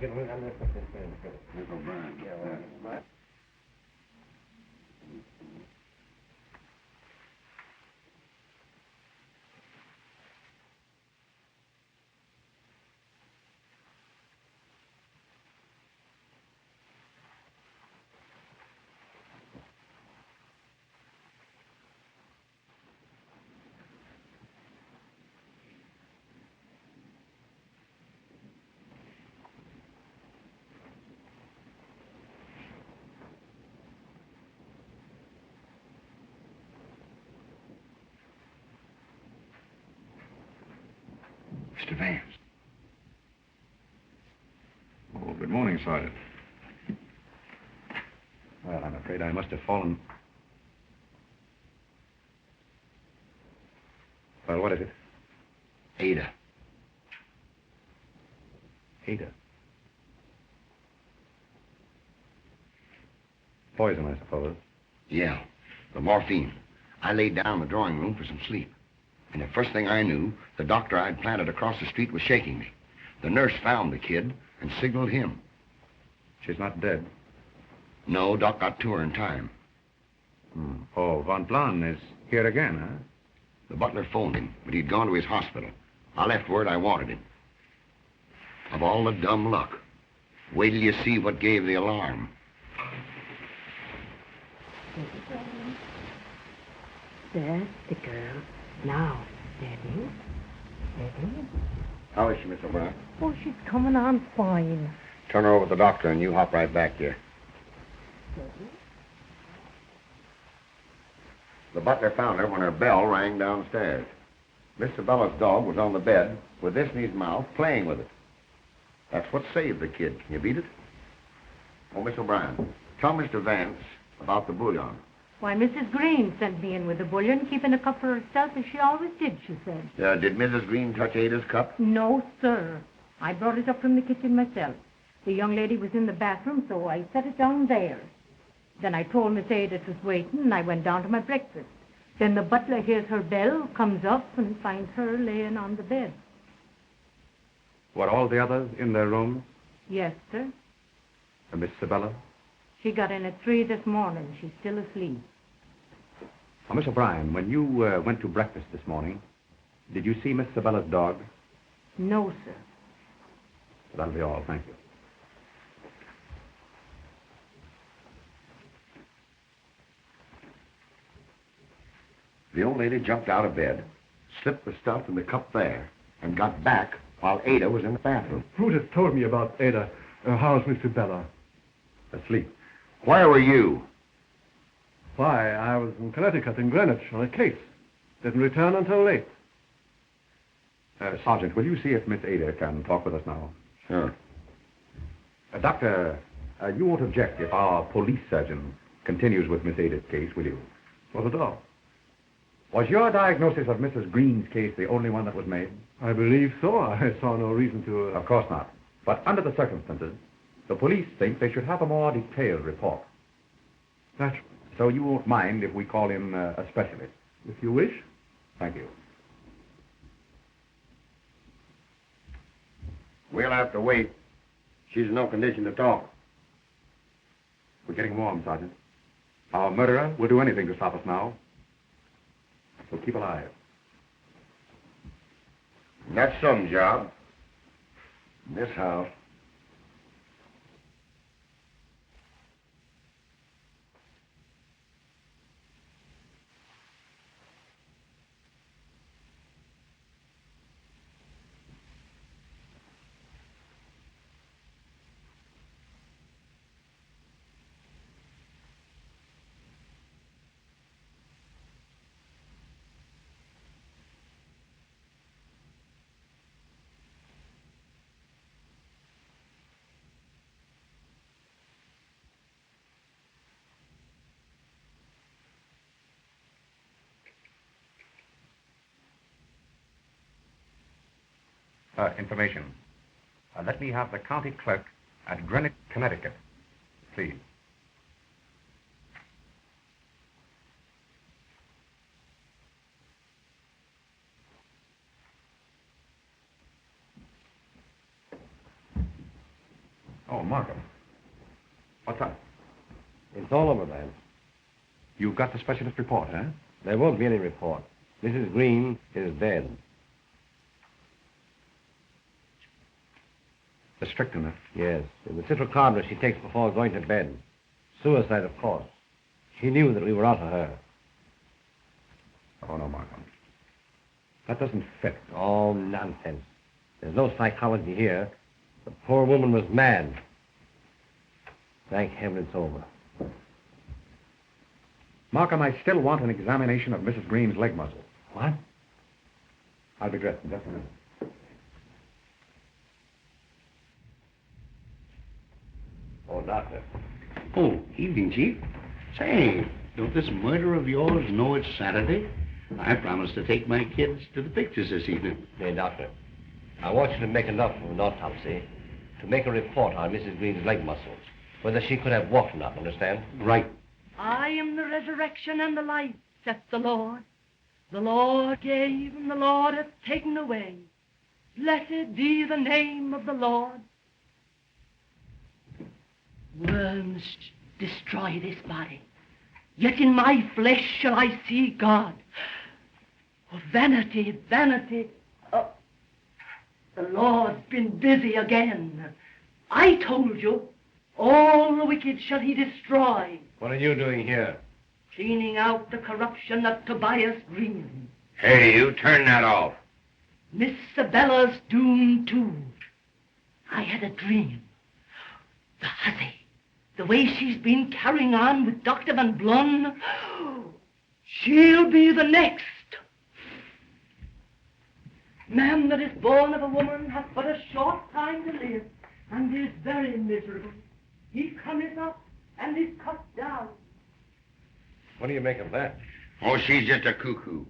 Mr. Vance. Oh, good morning, Sergeant. Well, I'm afraid I must have fallen... Well, what is it? Ada. Ada. Poison, I suppose. Yeah, the morphine. I laid down in the drawing room for some sleep. And the first thing I knew, the doctor I'd planted across the street was shaking me. The nurse found the kid and signaled him. She's not dead? No, Doc got to her in time. Oh, von Blon is here again, huh? The butler phoned him, but he'd gone to his hospital. I left word I wanted him. Of all the dumb luck. Wait till you see what gave the alarm. That's the girl. Now, steady. Steady. How is she, Miss O'Brien? Oh, she's coming on fine. Turn her over to the doctor and you hop right back here. Steady. The butler found her when her bell rang downstairs. Mr. Bella's dog was on the bed with this in his mouth, playing with it. That's what saved the kid. Can you beat it? Oh, Miss O'Brien, tell Mr. Vance about the bouillon. Why, Mrs. Greene sent me in with the bouillon, keeping a cup for herself as she always did, she said. Did Mrs. Greene touch Ada's cup? No, sir. I brought it up from the kitchen myself. The young lady was in the bathroom, so I set it down there. Then I told Miss Ada it was waiting, and I went down to my breakfast. Then the butler hears her bell, comes up, and finds her laying on the bed. Were all the others in their rooms? Yes, sir. Miss Sabella? She got in at 3 this morning. She's still asleep. Now, Miss O'Brien, when you went to breakfast this morning, did you see Miss Sabella's dog? No, sir. That'll be all. Thank you. The old lady jumped out of bed, slipped the stuff in the cup there, and got back while Ada was in the bathroom. Who'd have told me about Ada? How's Miss Sabella? Asleep. Where were you? Why, I was in Connecticut, in Greenwich, on a case. Didn't return until late. Sergeant, will you see if Miss Ada can talk with us now? Sure. Doctor, you won't object if our police surgeon continues with Miss Ada's case, will you? Not at all. Was your diagnosis of Mrs. Greene's case the only one that was made? I believe so. I saw no reason to... Of course not. But under the circumstances, the police think they should have a more detailed report. Naturally. So you won't mind if we call in a specialist? If you wish. Thank you. We'll have to wait. She's in no condition to talk. We're getting warm, Sergeant. Our murderer will do anything to stop us now. So keep alive. That's some job. This house. Information. Let me have the county clerk at Greenwich, Connecticut, please. Oh, Markham. What's up? It's all over, man. You've got the specialist report, huh? There won't be any report. Mrs. Greene is dead. The strychnine. Yes. In the citrocarbon she takes before going to bed. Suicide, of course. She knew that we were after her. Oh, no, Markham. That doesn't fit. Oh, nonsense. There's no psychology here. The poor woman was mad. Thank heaven it's over. Markham, I still want an examination of Mrs. Greene's leg muscle. What? I'll be dressed in just a minute. Oh, Doctor. Oh, evening, Chief. Say, don't this murderer of yours know it's Saturday? I promised to take my kids to the pictures this evening. Hey, Doctor, I want you to make enough of an autopsy to make a report on Mrs. Greene's leg muscles, whether she could have walked or not, understand? Right. I am the resurrection and the life, saith the Lord. The Lord gave and the Lord hath taken away. Blessed be the name of the Lord. Worms destroy this body, yet in my flesh shall I see God. Oh, vanity, vanity. Oh, the Lord's been busy again. I told you, all the wicked shall he destroy. What are you doing here? Cleaning out the corruption of Tobias Greene. Hey, you, turn that off. Miss Sabella's doomed too. I had a dream. The hussy, the way she's been carrying on with Dr. Van Blun, she'll be the next. Man that is born of a woman hath but a short time to live, and is very miserable. He cometh up and is cut down. What do you make of that? Oh, she's just a cuckoo.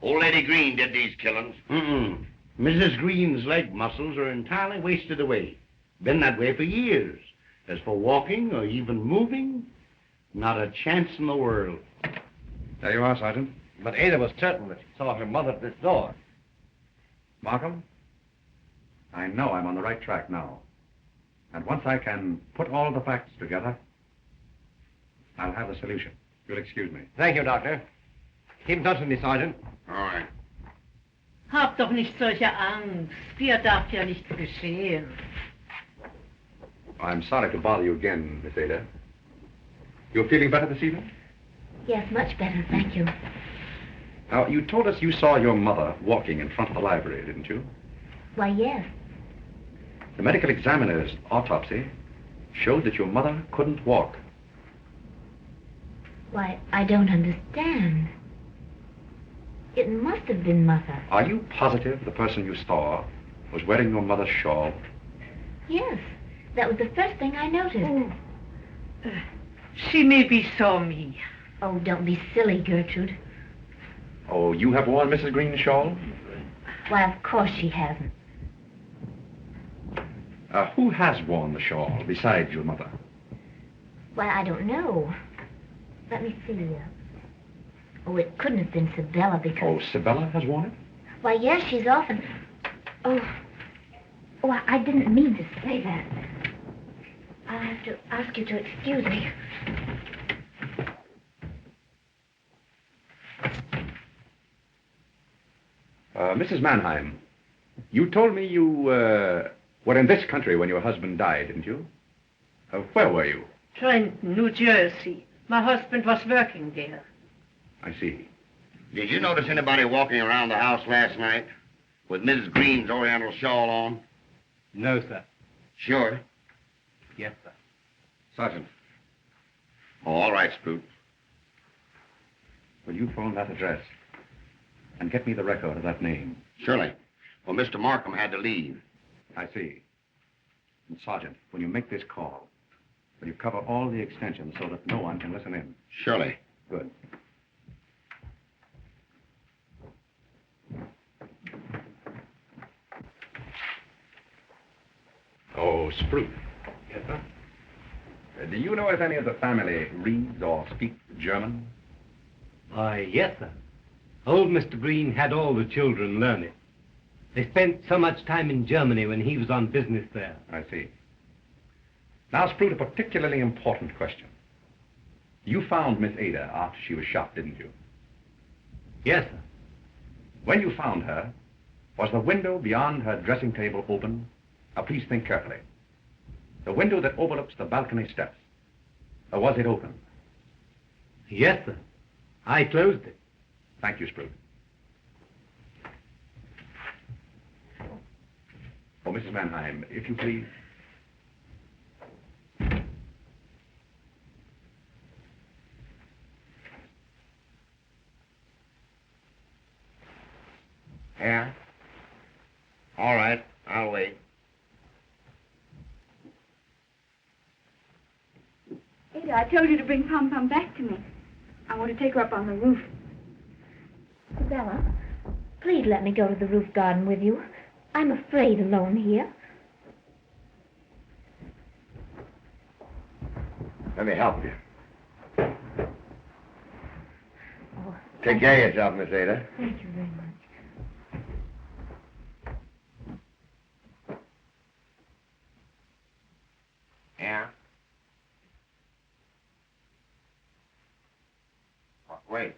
Old Lady Greene did these killings. Mm-mm. Mrs. Greene's leg muscles are entirely wasted away. Been that way for years. As for walking or even moving, not a chance in the world. There you are, Sergeant. But Ada was certain that she saw her mother at this door. Markham, I know I'm on the right track now. And once I can put all the facts together, I'll have the solution. You'll excuse me. Thank you, Doctor. Keep in touch with me, Sergeant. All right. Hab doch nicht solche Angst. Dir darf ja nichts geschehen. I'm sorry to bother you again, Miss Ada. You're feeling better this evening? Yes, much better, thank you. Now, you told us you saw your mother walking in front of the library, didn't you? Why, yes. The medical examiner's autopsy showed that your mother couldn't walk. Why, I don't understand. It must have been Mother. Are you positive the person you saw was wearing your mother's shawl? Yes, that was the first thing I noticed. Oh. She maybe saw me. Oh, don't be silly, Gertrude. Oh, you have worn Mrs. Greene's shawl? Why, of course she hasn't. Who has worn the shawl besides your mother? Why, I don't know. Let me see. Oh, it couldn't have been Sabella because... Oh, Sabella has worn it? Why, yes, she's often... Oh, I didn't mean to say that. I'll have to ask you to excuse me. Mrs. Mannheim, you told me you were in this country when your husband died, didn't you? Where were you? Trenton, New Jersey. My husband was working there. I see. Did you notice anybody walking around the house last night with Mrs. Greene's oriental shawl on? No, sir. Sure? Yes, sir. Sergeant. Oh, all right, Sprout. Will you phone that address and get me the record of that name? Surely. Well, Mr. Markham had to leave. I see. And Sergeant, when you make this call, will you cover all the extensions so that no one can listen in? Surely. Good. Oh, Sprout. Yes, sir. Do you know if any of the family reads or speaks German? Why, yes, sir. Old Mr. Greene had all the children learn it. They spent so much time in Germany when he was on business there. I see. Now, Sprout, a particularly important question. You found Miss Ada after she was shot, didn't you? Yes, sir. When you found her, was the window beyond her dressing table open? Now, please think carefully. The window that overlooks the balcony steps. Or was it open? Yes, sir. I closed it. Thank you, Sprout. Oh, Mrs. Mannheim, if you please. Yeah? All right, I'll wait. Ada, I told you to bring Pom Pom back to me. I want to take her up on the roof. Isabella, please let me go to the roof garden with you. I'm afraid alone here. Let me help you. Oh, Take care of yourself, Miss Ada. thank you very much. Yeah? Wait.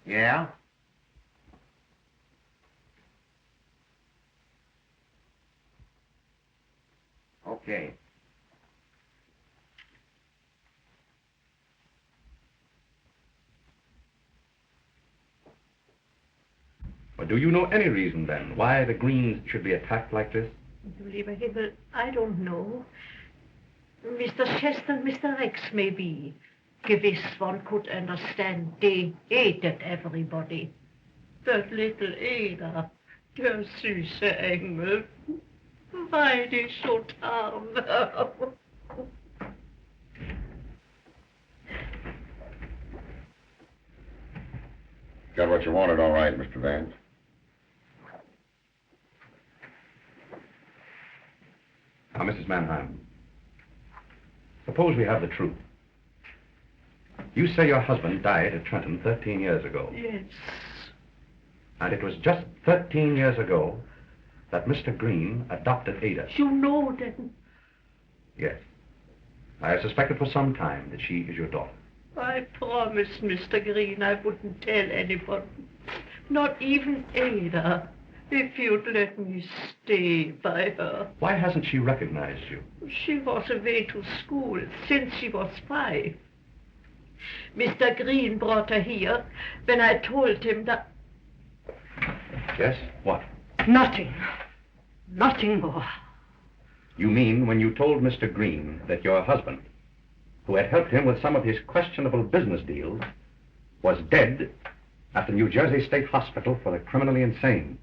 Yeah? Okay. But do you know any reason, then, why the Greenes should be attacked like this? Du lieber Himmel, I don't know. Mr. Chester and Mr. Rex, maybe. Gewiss, one could understand they hated everybody. But little Ada, der süße Engel, why they so arm? Got what you wanted, all right, Mr. Vance. Now, Mrs. Mannheim, suppose we have the truth. You say your husband died at Trenton 13 years ago. Yes. And it was just 13 years ago that Mr. Greene adopted Ada. You know then. Yes. I have suspected for some time that she is your daughter. I promised Mr. Greene I wouldn't tell anyone. Not even Ada. If you'd let me stay by her. Why hasn't she recognized you? She was away to school since she was 5. Mr. Greene brought her here when I told him that... Yes? What? Nothing. Nothing more. You mean when you told Mr. Greene that your husband, who had helped him with some of his questionable business deals, was dead, at the New Jersey State Hospital for the criminally insane.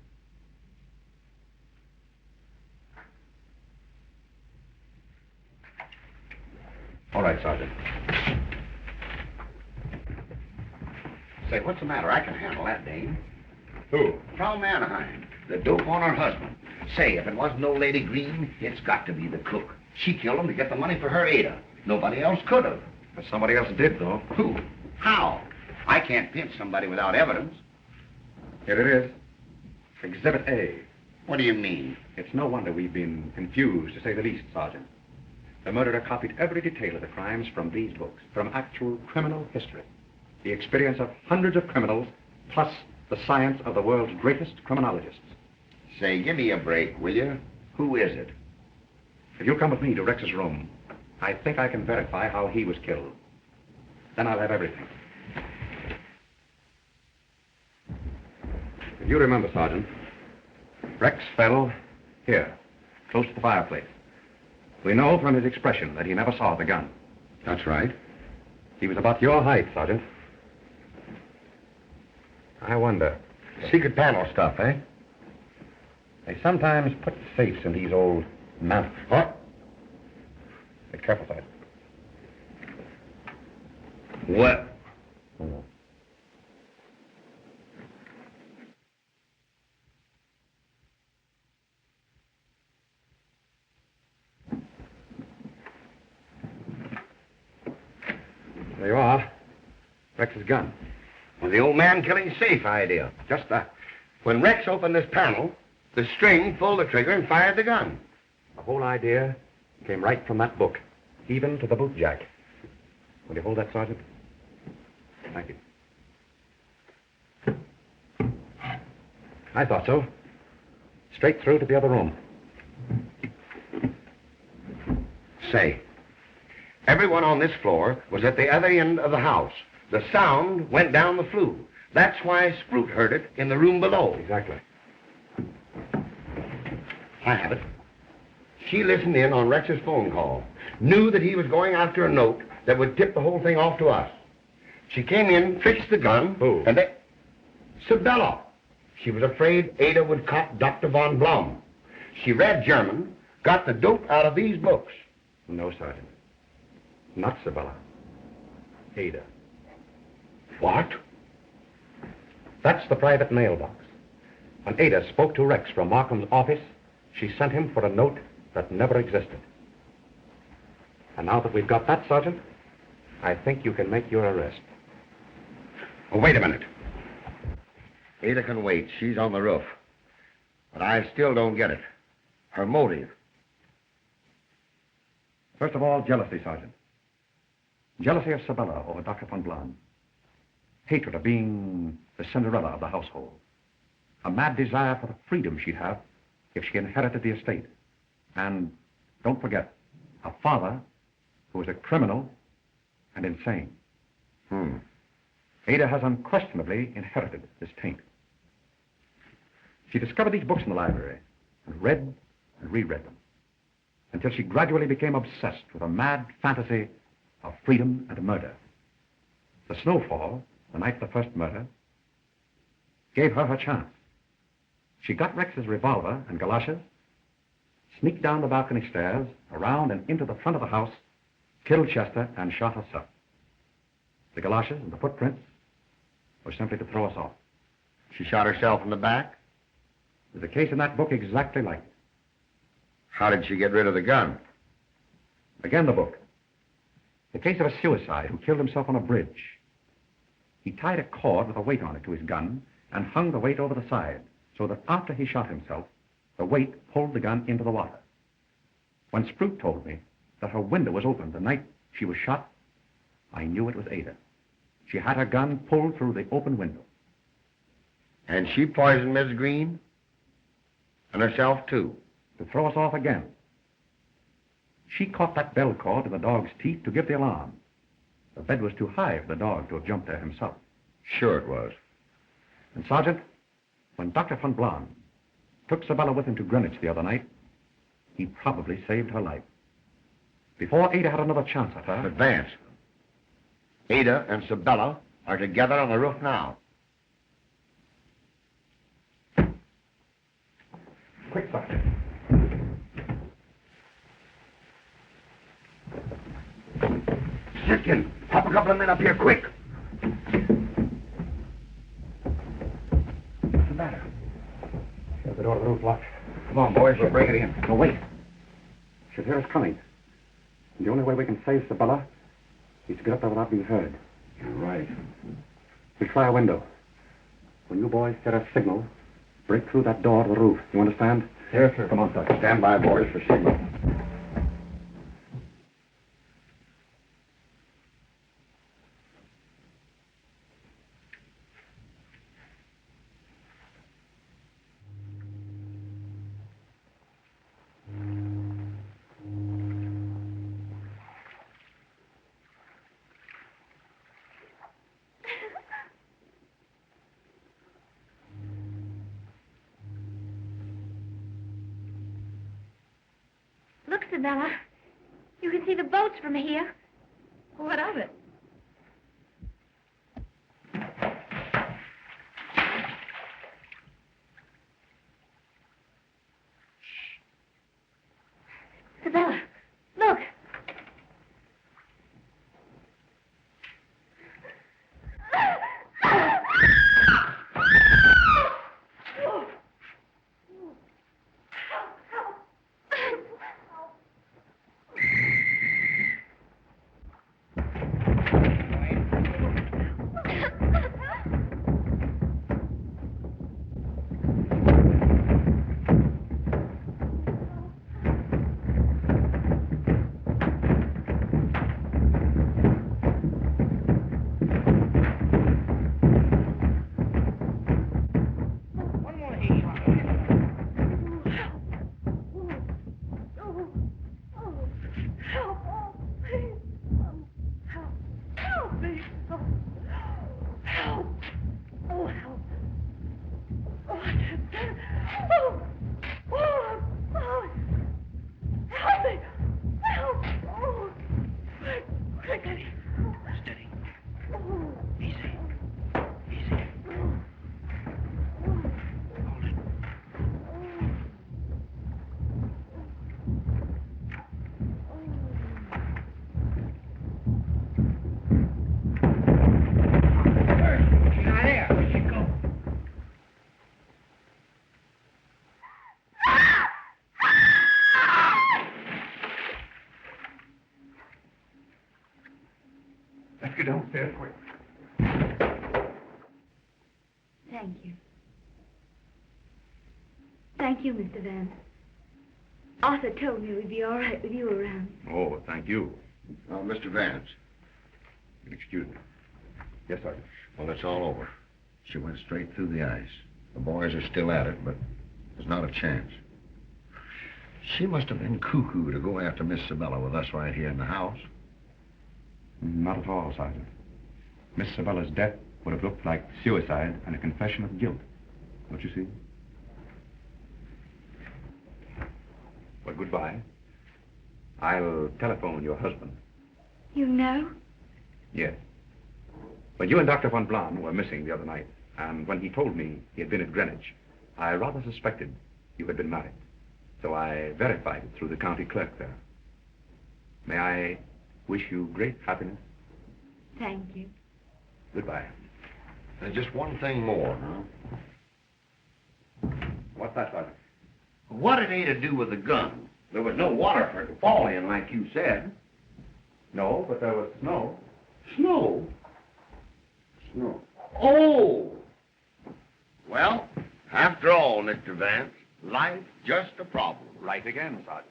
All right, Sergeant. Say, what's the matter? I can handle that, Dane. Who? From Anaheim. The dope on her husband. Say, if it wasn't old Lady Greene, it's got to be the cook. She killed him to get the money for her Ada. Nobody else could have. But somebody else did, though. Who? How? I can't pinch somebody without evidence. Here it is. Exhibit A. What do you mean? It's no wonder we've been confused, to say the least, Sergeant. The murderer copied every detail of the crimes from these books, from actual criminal history. The experience of hundreds of criminals, plus the science of the world's greatest criminologists. Say, give me a break, will you? Who is it? If you'll come with me to Rex's room, I think I can verify how he was killed. Then I'll have everything. If you remember, Sergeant, Rex fell here, close to the fireplace. We know from his expression that he never saw the gun. That's right. He was about your height, Sergeant. I wonder. Secret panel stuff, eh? They sometimes put safes in these old mountains. What? Be careful, Sergeant. What? Oh. There you are. Rex's gun. Well, the old man killing safe idea. Just that. When Rex opened this panel, the string pulled the trigger and fired the gun. The whole idea came right from that book, even to the boot jack. Will you hold that, Sergeant? Thank you. I thought so. Straight through to the other room. Say, everyone on this floor was at the other end of the house. The sound went down the flue. That's why Sprout heard it in the room below. Exactly. I have it. She listened in on Rex's phone call. Knew that he was going after a note that would tip the whole thing off to us. She came in, fixed the gun. Who? And then... Sabella. She was afraid Ada would cop Dr. von Blum. She read German, got the dope out of these books. No, Sergeant. Not Sabella. Ada. What? That's the private mailbox. When Ada spoke to Rex from Markham's office, she sent him for a note that never existed. And now that we've got that, Sergeant, I think you can make your arrest. Oh, wait a minute. Ada can wait. She's on the roof. But I still don't get it. Her motive. First of all, jealousy, Sergeant. Jealousy of Sabella over Dr. von Blum. Hatred of being the Cinderella of the household. A mad desire for the freedom she'd have if she inherited the estate. And, don't forget, a father who was a criminal and insane. Ada has unquestionably inherited this taint. She discovered these books in the library and read and reread them until she gradually became obsessed with a mad fantasy of freedom and murder. The snowfall, the night of the first murder, gave her her chance. She got Rex's revolver and galoshes, sneaked down the balcony stairs, around and into the front of the house, killed Chester, and shot herself. The galoshes and the footprints were simply to throw us off. She shot herself in the back? There's a case in that book exactly like it. How did she get rid of the gun? Again, the book. The case of a suicide who killed himself on a bridge. He tied a cord with a weight on it to his gun and hung the weight over the side so that after he shot himself, the weight pulled the gun into the water. When Sprout told me that her window was open the night she was shot, I knew it was Ada. She had her gun pulled through the open window. And she poisoned Miss Greene? And herself, too? To throw us off again. She caught that bell cord in the dog's teeth to give the alarm. The bed was too high for the dog to have jumped there himself. Sure it was. And, Sergeant, when Dr. von Blum took Sabella with him to Greenwich the other night, he probably saved her life. Before Ada had another chance at her... But Vance, Ada and Sabella are together on the roof now. Quick, Sergeant. Sitkin, pop a couple of men up here, quick. What's the matter? The door of the room's locked. Come on, boys, we'll break it in. No, wait. She'll hear us coming. And the only way we can save Sabella is to get up there without being heard. You're right. We'll try a window. When you boys get a signal, break through that door to the roof. You understand? Yes, sir. Come on, Sergeant. Stand by, boys, for signal. Look, Sabella. You can see the boats from here. What of it? Sabella, look. Let's get downstairs quick. Thank you. Thank you, Mr. Vance. Arthur told me we'd be all right with you around. Oh, thank you. Oh, Mr. Vance. Excuse me. Yes, Sergeant. Well, it's all over. She went straight through the ice. The boys are still at it, but there's not a chance. She must have been cuckoo to go after Miss Sabella with us right here in the house. Not at all, Sergeant. Miss Sabella's death would have looked like suicide and a confession of guilt. Don't you see? Well, goodbye. I'll telephone your husband. You know? Yes. But you and Dr. von Blahn were missing the other night, and when he told me he had been at Greenwich, I rather suspected you had been married. So I verified it through the county clerk there. May I wish you great happiness? Thank you. Goodbye. There's just one thing more, huh? What's that, Sergeant? What did Ada do with the gun? There was no water for it to fall in, like you said. No, but there was snow. Snow? Snow. Oh! Well, after all, Mr. Vance, life's just a problem. Right again, Sergeant.